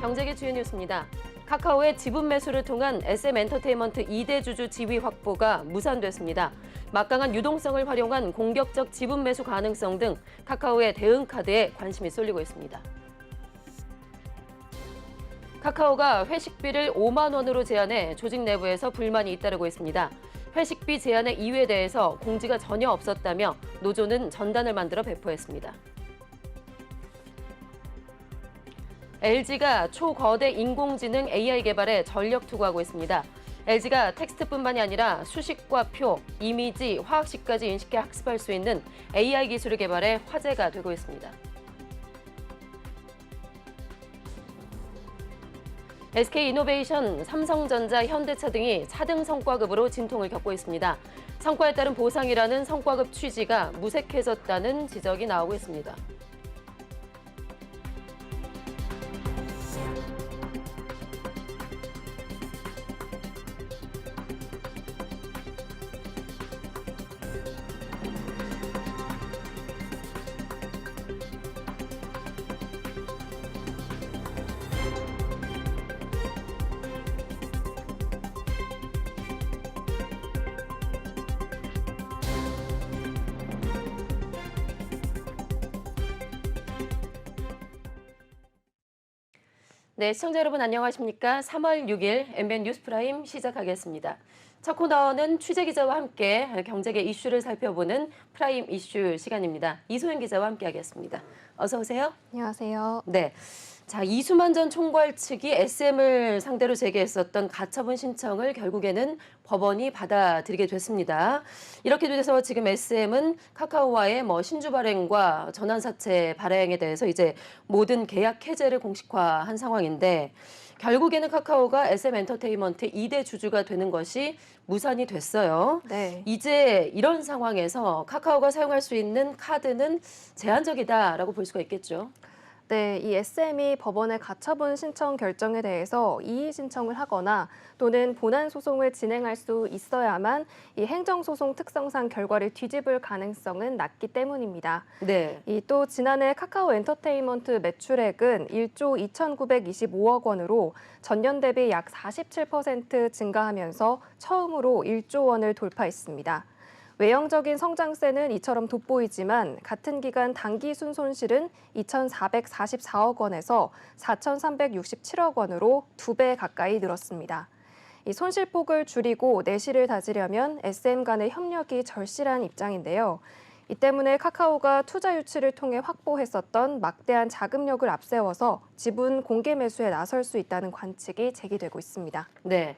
경제계 주요 뉴스입니다. 카카오의 지분 매수를 통한 SM엔터테인먼트 2대 주주 지위 확보가 무산됐습니다. 막강한 유동성을 활용한 공격적 지분 매수 가능성 등 카카오의 대응 카드에 관심이 쏠리고 있습니다. 카카오가 회식비를 5만 원으로 제한해 조직 내부에서 불만이 잇따르고 있습니다. 회식비 제한의 이유에 대해서 공지가 전혀 없었다며 노조는 전단을 만들어 배포했습니다. LG가 초거대 인공지능 AI 개발에 전력 투구하고 있습니다. LG가 텍스트뿐만이 아니라 수식과 표, 이미지, 화학식까지 인식해 학습할 수 있는 AI 기술을 개발해 화제가 되고 있습니다. SK이노베이션, 삼성전자, 현대차 등이 차등 성과급으로 진통을 겪고 있습니다. 성과에 따른 보상이라는 성과급 취지가 무색해졌다는 지적이 나오고 있습니다. 네, 시청자 여러분 안녕하십니까? 3월 6일 MBN 뉴스프라임 시작하겠습니다. 첫 코너는 취재기자와 함께 경제계 이슈를 살펴보는 프라임 이슈 시간입니다. 이소연 기자와 함께하겠습니다. 어서 오세요. 안녕하세요. 네. 자, 이수만 전 총괄 측이 SM을 상대로 제기했었던 가처분 신청을 결국에는 법원이 받아들이게 됐습니다. 이렇게 돼서 지금 SM은 카카오와의 신주 발행과 전환사채 발행에 대해서 이제 모든 계약 해제를 공식화한 상황인데 결국에는 카카오가 SM엔터테인먼트 2대 주주가 되는 것이 무산이 됐어요. 네. 이제 이런 상황에서 카카오가 사용할 수 있는 카드는 제한적이다라고 볼 수가 있겠죠. 네, 이 SM이 법원의 가처분 신청 결정에 대해서 이의 신청을 하거나 또는 본안 소송을 진행할 수 있어야만 이 행정소송 특성상 결과를 뒤집을 가능성은 낮기 때문입니다. 네. 또 지난해 카카오 엔터테인먼트 매출액은 1조 2,925억 원으로 전년 대비 약 47% 증가하면서 처음으로 1조 원을 돌파했습니다. 외형적인 성장세는 이처럼 돋보이지만 같은 기간 당기 순손실은 2,444억 원에서 4,367억 원으로 2배 가까이 늘었습니다. 이 손실폭을 줄이고 내실을 다지려면 SM 간의 협력이 절실한 입장인데요. 이 때문에 카카오가 투자 유치를 통해 확보했었던 막대한 자금력을 앞세워서 지분 공개 매수에 나설 수 있다는 관측이 제기되고 있습니다. 네.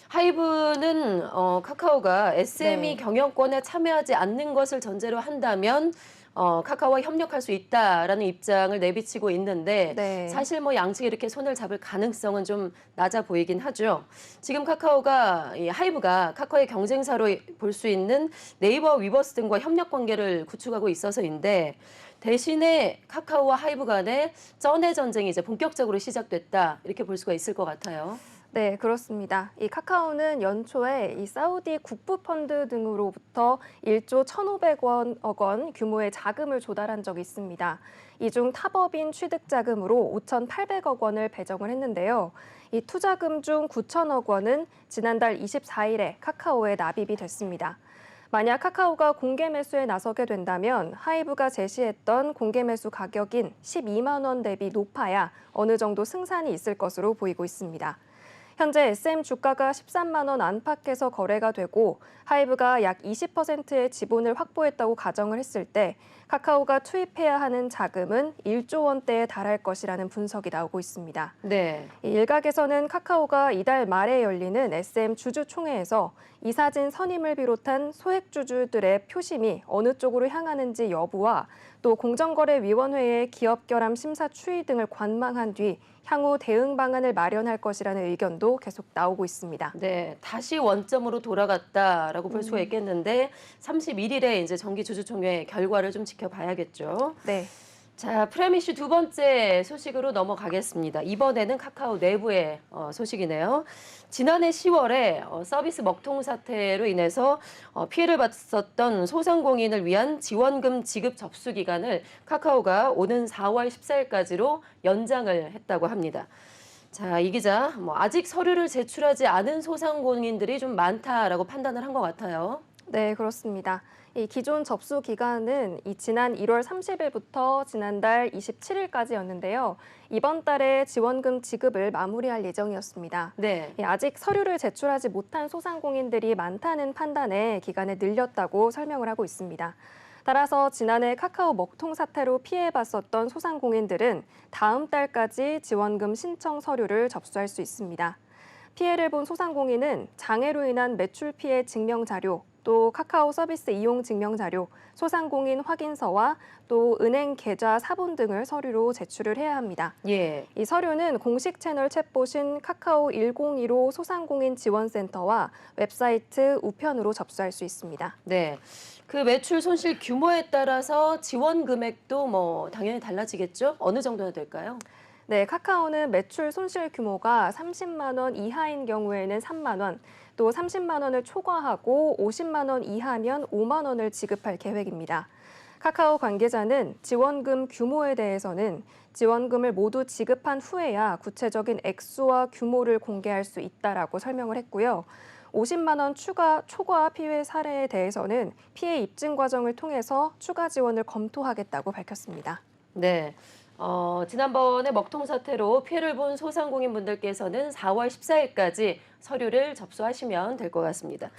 하이브는 카카오가 SM이 네. 경영권에 참여하지 않는 것을 전제로 한다면 카카오와 협력할 수 있다라는 입장을 내비치고 있는데 네. 사실 양측이 이렇게 손을 잡을 가능성은 좀 낮아 보이긴 하죠. 지금 카카오가 이 하이브가 카카오의 경쟁사로 볼 수 있는 네이버, 위버스 등과 협력 관계를 구축하고 있어서인데 대신에 카카오와 하이브 간의 쩐해 전쟁이 이제 본격적으로 시작됐다 이렇게 볼 수가 있을 것 같아요. 네, 그렇습니다. 이 카카오는 연초에 이 사우디 국부펀드 등으로부터 1조 1,500억 원 규모의 자금을 조달한 적이 있습니다. 이 중 타법인 취득 자금으로 5,800억 원을 배정을 했는데요. 이 투자금 중 9,000억 원은 지난달 24일에 카카오에 납입이 됐습니다. 만약 카카오가 공개 매수에 나서게 된다면 하이브가 제시했던 공개 매수 가격인 12만 원 대비 높아야 어느 정도 승산이 있을 것으로 보이고 있습니다. 현재 SM 주가가 13만 원 안팎에서 거래가 되고 하이브가 약 20%의 지분을 확보했다고 가정을 했을 때 카카오가 투입해야 하는 자금은 1조 원대에 달할 것이라는 분석이 나오고 있습니다. 네. 일각에서는 카카오가 이달 말에 열리는 SM 주주총회에서 이사진 선임을 비롯한 소액주주들의 표심이 어느 쪽으로 향하는지 여부와 또 공정거래위원회의 기업 결함 심사 추이 등을 관망한 뒤 향후 대응 방안을 마련할 것이라는 의견도 계속 나오고 있습니다. 네, 다시 원점으로 돌아갔다라고 볼 수가 있겠는데 31일에 이제 정기주주총회 결과를 좀 지켜봐야겠죠. 네. 자, 프라임 이슈 두 번째 소식으로 넘어가겠습니다. 이번에는 카카오 내부의 소식이네요. 지난해 10월에 서비스 먹통 사태로 인해서 피해를 봤었던 소상공인을 위한 지원금 지급 접수 기간을 카카오가 오는 4월 14일까지로 연장을 했다고 합니다. 자, 이 기자, 아직 서류를 제출하지 않은 소상공인들이 좀 많다라고 판단을 한 것 같아요. 네, 그렇습니다. 이 기존 접수 기간은 지난 1월 30일부터 지난달 27일까지였는데요. 이번 달에 지원금 지급을 마무리할 예정이었습니다. 네. 아직 서류를 제출하지 못한 소상공인들이 많다는 판단에 기간을 늘렸다고 설명을 하고 있습니다. 따라서 지난해 카카오 먹통 사태로 피해봤었던 소상공인들은 다음 달까지 지원금 신청 서류를 접수할 수 있습니다. 피해를 본 소상공인은 장애로 인한 매출 피해 증명 자료, 또 카카오 서비스 이용 증명 자료, 소상공인 확인서와 또 은행 계좌 사본 등을 서류로 제출을 해야 합니다. 예. 이 서류는 공식 채널 챗봇인 카카오 1015 소상공인 지원센터와 웹사이트 우편으로 접수할 수 있습니다. 네. 그 매출 손실 규모에 따라서 지원 금액도 당연히 달라지겠죠? 어느 정도나 될까요? 네, 카카오는 매출 손실 규모가 30만 원 이하인 경우에는 3만 원, 또 30만 원을 초과하고 50만 원 이하면 5만 원을 지급할 계획입니다. 카카오 관계자는 지원금 규모에 대해서는 지원금을 모두 지급한 후에야 구체적인 액수와 규모를 공개할 수 있다라고 설명을 했고요. 50만 원 초과 피해 사례에 대해서는 피해 입증 과정을 통해서 추가 지원을 검토하겠다고 밝혔습니다. 네. 지난번에 먹통 사태로 피해를 본 소상공인분들께서는 4월 14일까지 서류를 접수하시면 될 것 같습니다.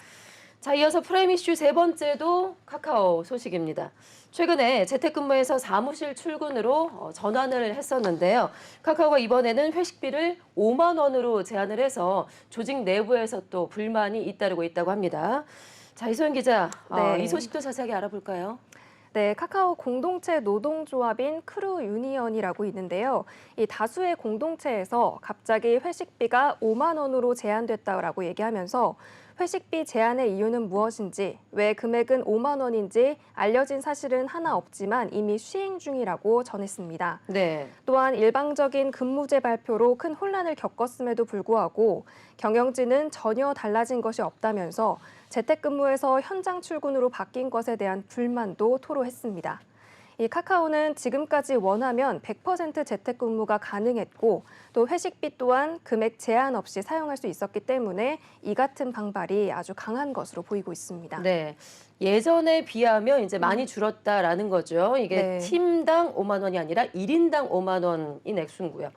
자, 이어서 프라임 이슈 세 번째도 카카오 소식입니다. 최근에 재택근무에서 사무실 출근으로 전환을 했었는데요. 카카오가 이번에는 회식비를 5만 원으로 제한을 해서 조직 내부에서 또 불만이 잇따르고 있다고 합니다. 자, 이소연 기자, 네. 이 소식도 자세하게 알아볼까요? 네, 카카오 공동체 노동조합인 크루 유니언이라고 있는데요. 이 다수의 공동체에서 갑자기 회식비가 5만 원으로 제한됐다라고 얘기하면서 회식비 제한의 이유는 무엇인지, 왜 금액은 5만 원인지 알려진 사실은 하나 없지만 이미 시행 중이라고 전했습니다. 네. 또한 일방적인 근무제 발표로 큰 혼란을 겪었음에도 불구하고 경영진은 전혀 달라진 것이 없다면서 재택근무에서 현장 출근으로 바뀐 것에 대한 불만도 토로했습니다. 이 카카오는 지금까지 원하면 100% 재택근무가 가능했고 또 회식비 또한 금액 제한 없이 사용할 수 있었기 때문에 이 같은 방발이 아주 강한 것으로 보이고 있습니다. 네. 예전에 비하면 이제 많이 줄었다라는 거죠. 이게 네. 팀당 5만 원이 아니라 1인당 5만 원인 액수고요.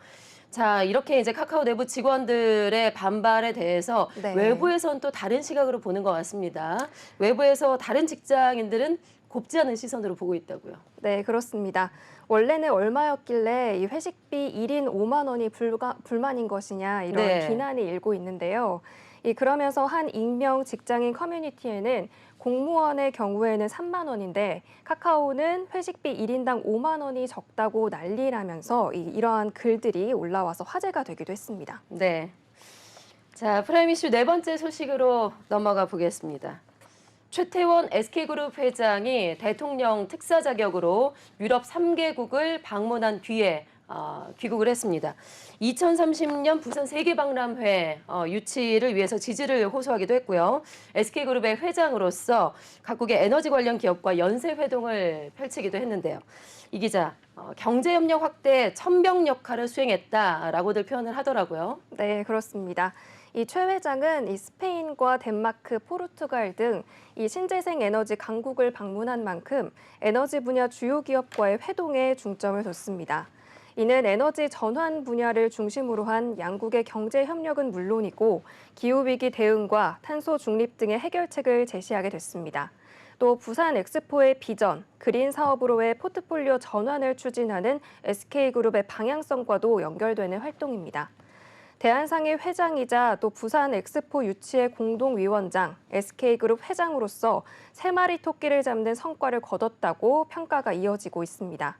자, 이렇게 이제 카카오 내부 직원들의 반발에 대해서 네. 외부에선 또 다른 시각으로 보는 것 같습니다. 외부에서 다른 직장인들은 곱지 않은 시선으로 보고 있다고요. 네, 그렇습니다. 원래는 얼마였길래 이 회식비 1인 5만 원이 불만인 것이냐 이런 네. 비난이 일고 있는데요. 그러면서 한 익명 직장인 커뮤니티에는 공무원의 경우에는 3만 원인데 카카오는 회식비 1인당 5만 원이 적다고 난리라면서 이러한 글들이 올라와서 화제가 되기도 했습니다. 네. 자, 프라임 이슈 네 번째 소식으로 넘어가 보겠습니다. 최태원 SK그룹 회장이 대통령 특사 자격으로 유럽 3개국을 방문한 뒤에 귀국을 했습니다. 2030년 부산 세계박람회 유치를 위해서 지지를 호소하기도 했고요. SK그룹의 회장으로서 각국의 에너지 관련 기업과 연쇄회동을 펼치기도 했는데요. 이 기자, 경제협력 확대 천병 역할을 수행했다라고들 표현을 하더라고요. 네, 그렇습니다. 이 최 회장은 스페인과 덴마크, 포르투갈 등 신재생 에너지 강국을 방문한 만큼 에너지 분야 주요 기업과의 회동에 중점을 뒀습니다. 이는 에너지 전환 분야를 중심으로 한 양국의 경제 협력은 물론이고 기후위기 대응과 탄소 중립 등의 해결책을 제시하게 됐습니다. 또 부산 엑스포의 비전, 그린 사업으로의 포트폴리오 전환을 추진하는 SK그룹의 방향성과도 연결되는 활동입니다. 대한상의 회장이자 또 부산 엑스포 유치의 공동위원장, SK그룹 회장으로서 3마리 토끼를 잡는 성과를 거뒀다고 평가가 이어지고 있습니다.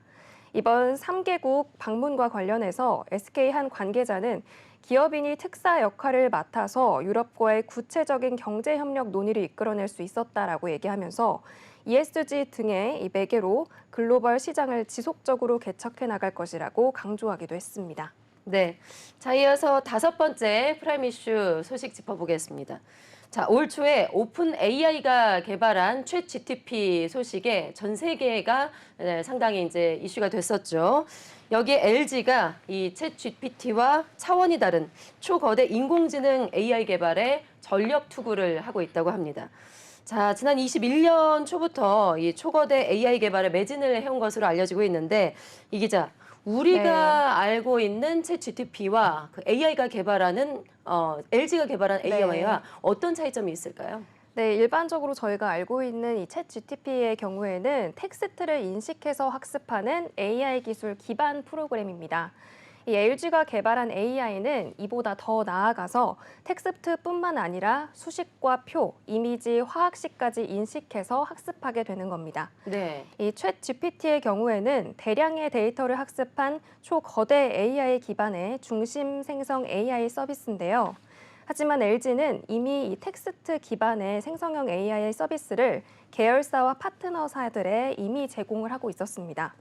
이번 3개국 방문과 관련해서 SK 한 관계자는 기업인이 특사 역할을 맡아서 유럽과의 구체적인 경제협력 논의를 이끌어낼 수 있었다라고 얘기하면서 ESG 등의 이 매개로 글로벌 시장을 지속적으로 개척해 나갈 것이라고 강조하기도 했습니다. 네. 자, 이어서 다섯 번째 프라임 이슈 소식 짚어보겠습니다. 자, 올 초에 오픈 AI가 개발한 챗 GTP 소식에 전 세계가 상당히 이제 이슈가 됐었죠. 여기에 LG가 이 챗 GPT와 차원이 다른 초거대 인공지능 AI 개발에 전력 투구를 하고 있다고 합니다. 자, 지난 21년 초부터 이 초거대 AI 개발에 매진을 해온 것으로 알려지고 있는데 이 기자, 우리가 알고 있는 챗 GPT와 그 AI가 개발하는 LG가 개발한 AI와 어떤 차이점이 있을까요? 네, 일반적으로 저희가 알고 있는 이 챗 GTP의 경우에는 텍스트를 인식해서 학습하는 AI 기술 기반 프로그램입니다. 이 LG가 개발한 AI는 이보다 더 나아가서 텍스트뿐만 아니라 수식과 표, 이미지, 화학식까지 인식해서 학습하게 되는 겁니다. 네. 이 챗 GPT의 경우에는 대량의 데이터를 학습한 초거대 AI 기반의 중심 생성 AI 서비스인데요. 하지만 LG는 이미 이 텍스트 기반의 생성형 AI 서비스를 계열사와 파트너사들에 이미 제공을 하고 있었습니다.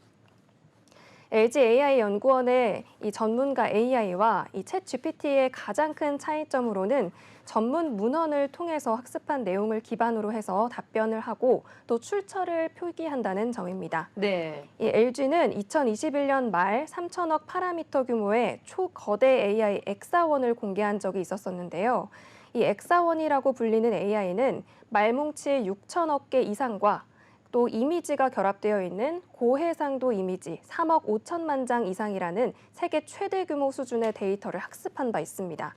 LG AI 연구원의 이 전문가 AI와 이 챗 GPT의 가장 큰 차이점으로는 전문 문헌을 통해서 학습한 내용을 기반으로 해서 답변을 하고 또 출처를 표기한다는 점입니다. 네. 이 LG는 2021년 말 3천억 파라미터 규모의 초거대 AI 엑사원을 공개한 적이 있었었는데요. 이 엑사원이라고 불리는 AI는 말뭉치 6천억 개 이상과 또 이미지가 결합되어 있는 고해상도 이미지 3억 5천만 장 이상이라는 세계 최대 규모 수준의 데이터를 학습한 바 있습니다.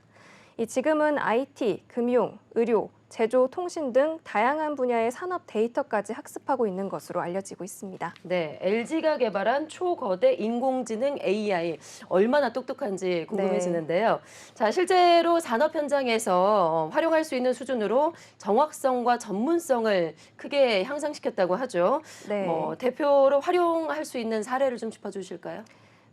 지금은 IT, 금융, 의료, 제조, 통신 등 다양한 분야의 산업 데이터까지 학습하고 있는 것으로 알려지고 있습니다. 네, LG가 개발한 초거대 인공지능 AI 얼마나 똑똑한지 궁금해지는데요. 자, 실제로 산업 현장에서 활용할 수 있는 수준으로 정확성과 전문성을 크게 향상시켰다고 하죠. 네. 대표로 활용할 수 있는 사례를 좀 짚어주실까요?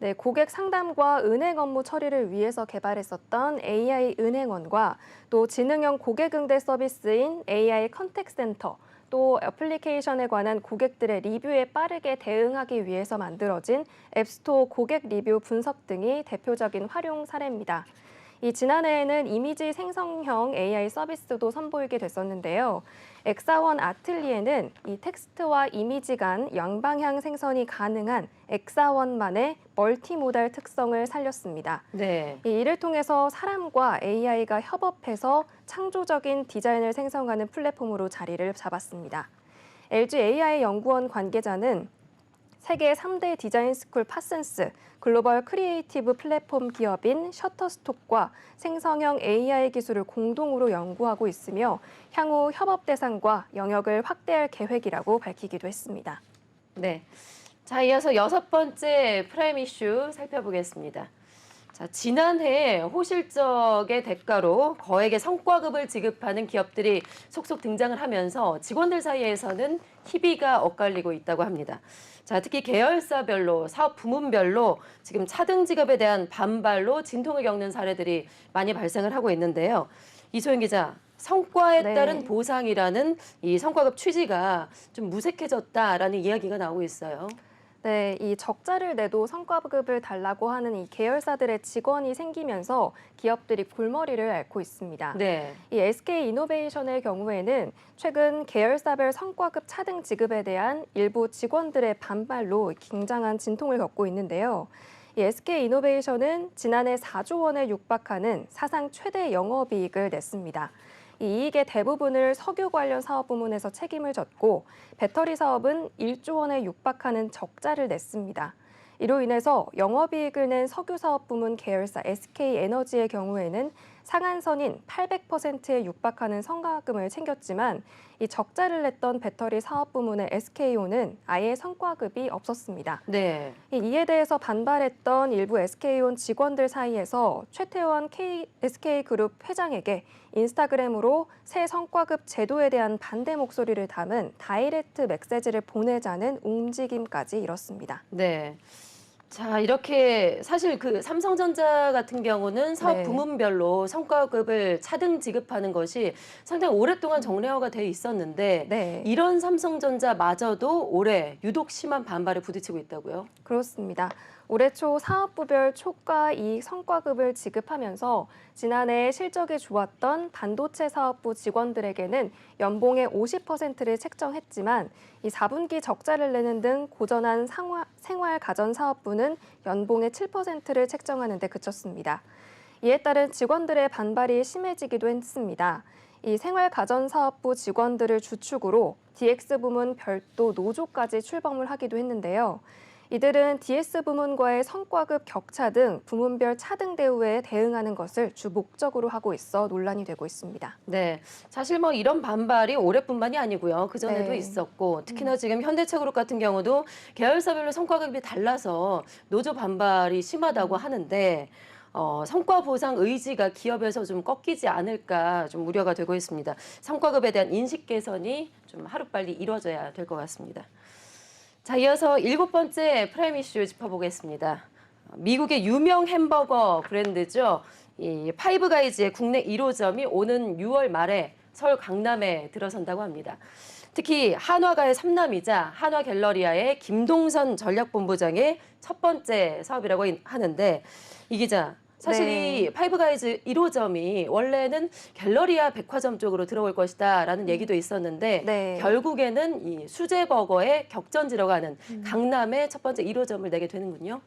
네, 고객 상담과 은행 업무 처리를 위해서 개발했었던 AI 은행원과 또 지능형 고객 응대 서비스인 AI 컨택센터, 또 애플리케이션에 관한 고객들의 리뷰에 빠르게 대응하기 위해서 만들어진 앱스토어 고객 리뷰 분석 등이 대표적인 활용 사례입니다. 지난해에는 이미지 생성형 AI 서비스도 선보이게 됐었는데요. 엑사원 아틀리에는 이 텍스트와 이미지 간 양방향 생성이 가능한 엑사원만의 멀티모달 특성을 살렸습니다. 네. 이를 통해서 사람과 AI가 협업해서 창조적인 디자인을 생성하는 플랫폼으로 자리를 잡았습니다. LG AI 연구원 관계자는 세계 3대 디자인 스쿨 파슨스, 글로벌 크리에이티브 플랫폼 기업인 셔터스톡과 생성형 AI 기술을 공동으로 연구하고 있으며 향후 협업 대상과 영역을 확대할 계획이라고 밝히기도 했습니다. 네. 자, 이어서 6번째 프라임 이슈 살펴보겠습니다. 자, 지난해 호실적의 대가로 거액의 성과급을 지급하는 기업들이 속속 등장을 하면서 직원들 사이에서는 희비가 엇갈리고 있다고 합니다. 자, 특히 계열사별로, 사업 부문별로 지금 차등 지급에 대한 반발로 진통을 겪는 사례들이 많이 발생을 하고 있는데요. 이소영 기자, 성과에 따른 보상이라는 이 성과급 취지가 좀 무색해졌다라는 이야기가 나오고 있어요. 네, 이 적자를 내도 성과급을 달라고 하는 이 계열사들의 직원이 생기면서 기업들이 골머리를 앓고 있습니다. 네. 이 SK 이노베이션의 경우에는 최근 계열사별 성과급 차등 지급에 대한 일부 직원들의 반발로 굉장한 진통을 겪고 있는데요. 이 SK 이노베이션은 지난해 4조 원에 육박하는 사상 최대 영업이익을 냈습니다. 이 이익의 대부분을 석유 관련 사업 부문에서 책임을 졌고 배터리 사업은 1조 원에 육박하는 적자를 냈습니다. 이로 인해서 영업이익을 낸 석유 사업 부문 계열사 SK에너지의 경우에는 상한선인 800%에 육박하는 성과급을 챙겼지만 이 적자를 냈던 배터리 사업 부문의 SK온은 아예 성과급이 없었습니다. 네. 이에 대해서 반발했던 일부 SK온 직원들 사이에서 최태원 SK그룹 회장에게 인스타그램으로 새 성과급 제도에 대한 반대 목소리를 담은 다이렉트 메시지를 보내자는 움직임까지 이뤘습니다. 네. 자, 이렇게 사실 그 삼성전자 같은 경우는 사업 부문별로 성과급을 차등 지급하는 것이 상당히 오랫동안 정례화가 돼 있었는데 이런 삼성전자마저도 올해 유독 심한 반발에 부딪히고 있다고요? 그렇습니다. 올해 초 사업부별 초과 이익 성과급을 지급하면서 지난해 실적이 좋았던 반도체 사업부 직원들에게는 연봉의 50%를 책정했지만 이 4분기 적자를 내는 등 고전한 생활 가전 사업부는 연봉의 7%를 책정하는 데 그쳤습니다. 이에 따른 직원들의 반발이 심해지기도 했습니다. 이 생활 가전 사업부 직원들을 주축으로 DX 부문 별도 노조까지 출범을 하기도 했는데요. 이들은 DS 부문과의 성과급 격차 등 부문별 차등 대우에 대응하는 것을 주 목적으로 하고 있어 논란이 되고 있습니다. 네, 사실 뭐 이런 반발이 올해뿐만이 아니고요. 그전에도 네. 있었고 특히나 지금 현대차그룹 같은 경우도 계열사별로 성과급이 달라서 노조 반발이 심하다고 하는데 성과 보상 의지가 기업에서 좀 꺾이지 않을까 좀 우려가 되고 있습니다. 성과급에 대한 인식 개선이 좀 하루빨리 이루어져야 될 것 같습니다. 자, 이어서 7번째 프라임 이슈 짚어보겠습니다. 미국의 유명 햄버거 브랜드죠. 이 파이브 가이즈의 국내 1호점이 오는 6월 말에 서울 강남에 들어선다고 합니다. 특히 한화가의 3남이자 한화갤러리아의 김동선 전략본부장의 첫 번째 사업이라고 하는데 이 기자, 사실 네. 이 파이브 가이즈 1호점이 원래는 갤러리아 백화점 쪽으로 들어올 것이다라는 얘기도 있었는데 네. 결국에는 이 수제버거의 격전지라고 하는 강남에 첫 번째 1호점을 내게 되는군요.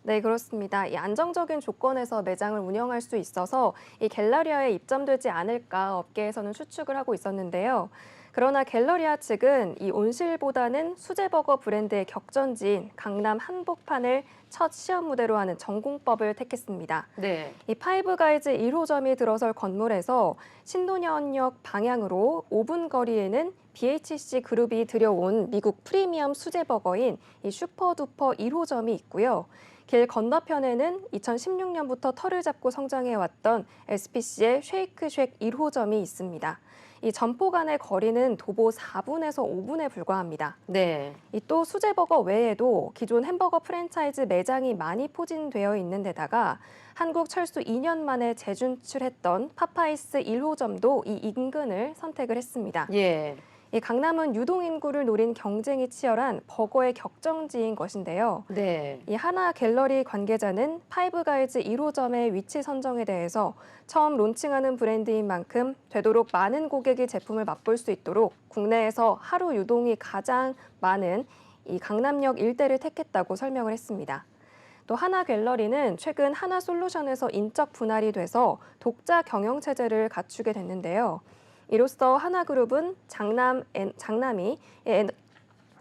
네, 그렇습니다. 이 안정적인 조건에서 매장을 운영할 수 있어서 이 갤러리아에 입점되지 않을까 업계에서는 추측을 하고 있었는데요. 그러나 갤러리아 측은 이 온실보다는 수제버거 브랜드의 격전지인 강남 한복판을 첫 시험 무대로 하는 전공법을 택했습니다. 네. 이 파이브 가이즈 1호점이 들어설 건물에서 신논현역 방향으로 5분 거리에는 BHC 그룹이 들여온 미국 프리미엄 수제버거인 이 슈퍼두퍼 1호점이 있고요. 길 건너편에는 2016년부터 털을 잡고 성장해왔던 SPC의 쉐이크쉑 1호점이 있습니다. 이 점포 간의 거리는 도보 4분에서 5분에 불과합니다. 네. 이 또 수제버거 외에도 기존 햄버거 프랜차이즈 매장이 많이 포진되어 있는 데다가 한국철수 2년 만에 재진출했던 파파이스 1호점도 이 인근을 선택을 했습니다. 예. 이 강남은 유동 인구를 노린 경쟁이 치열한 버거의 격정지인 것인데요. 네. 이 하나 갤러리 관계자는 파이브 가이즈 1호점의 위치 선정에 대해서 처음 론칭하는 브랜드인 만큼 되도록 많은 고객이 제품을 맛볼 수 있도록 국내에서 하루 유동이 가장 많은 이 강남역 일대를 택했다고 설명을 했습니다. 또 하나 갤러리는 최근 하나 솔루션에서 인적 분할이 돼서 독자 경영 체제를 갖추게 됐는데요. 이로써 하나그룹은 장남이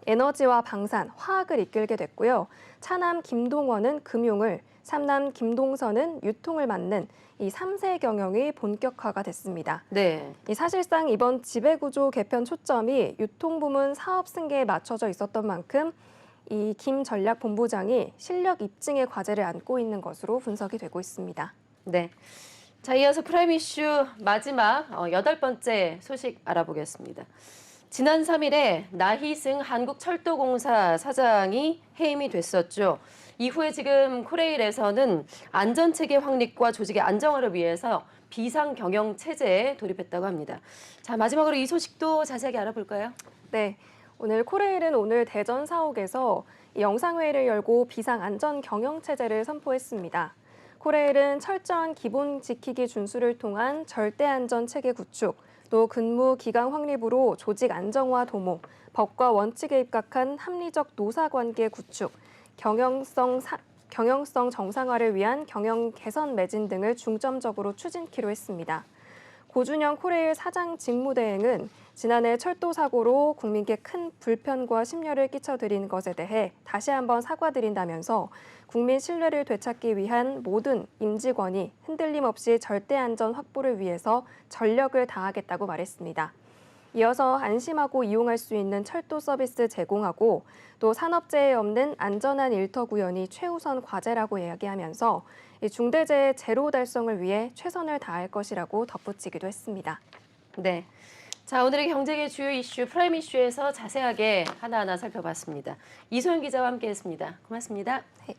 에너지와 방산, 화학을 이끌게 됐고요. 차남 김동원은 금융을, 삼남 김동선은 유통을 맡는 이 3세 경영이 본격화가 됐습니다. 네. 이 사실상 이번 지배구조 개편 초점이 유통부문 사업 승계에 맞춰져 있었던 만큼 이 김 전략본부장이 실력 입증의 과제를 안고 있는 것으로 분석이 되고 있습니다. 네. 자, 이어서 프라임 이슈 마지막 8번째 소식 알아보겠습니다. 지난 3일에 나희승 한국철도공사 사장이 해임이 됐었죠. 이후에 지금 코레일에서는 안전체계 확립과 조직의 안정화를 위해서 비상경영 체제에 돌입했다고 합니다. 자, 마지막으로 이 소식도 자세하게 알아볼까요? 네, 오늘 코레일은 오늘 대전 사옥에서 영상회의를 열고 비상안전경영체제를 선포했습니다. 코레일은 철저한 기본 지키기 준수를 통한 절대안전체계 구축, 또 근무 기강 확립으로 조직 안정화 도모, 법과 원칙에 입각한 합리적 노사관계 구축, 경영성 정상화를 위한 경영 개선 매진 등을 중점적으로 추진키로 했습니다. 고준영 코레일 사장 직무대행은 지난해 철도 사고로 국민께 큰 불편과 심려를 끼쳐드린 것에 대해 다시 한번 사과드린다면서 국민 신뢰를 되찾기 위한 모든 임직원이 흔들림 없이 절대 안전 확보를 위해서 전력을 다하겠다고 말했습니다. 이어서 안심하고 이용할 수 있는 철도 서비스 제공하고 또 산업재해 없는 안전한 일터 구현이 최우선 과제라고 이야기하면서 중대재해 제로 달성을 위해 최선을 다할 것이라고 덧붙이기도 했습니다. 네. 자, 오늘의 경제계 주요 이슈 프라임 이슈에서 자세하게 하나하나 살펴봤습니다. 이소연 기자와 함께했습니다. 고맙습니다. 네.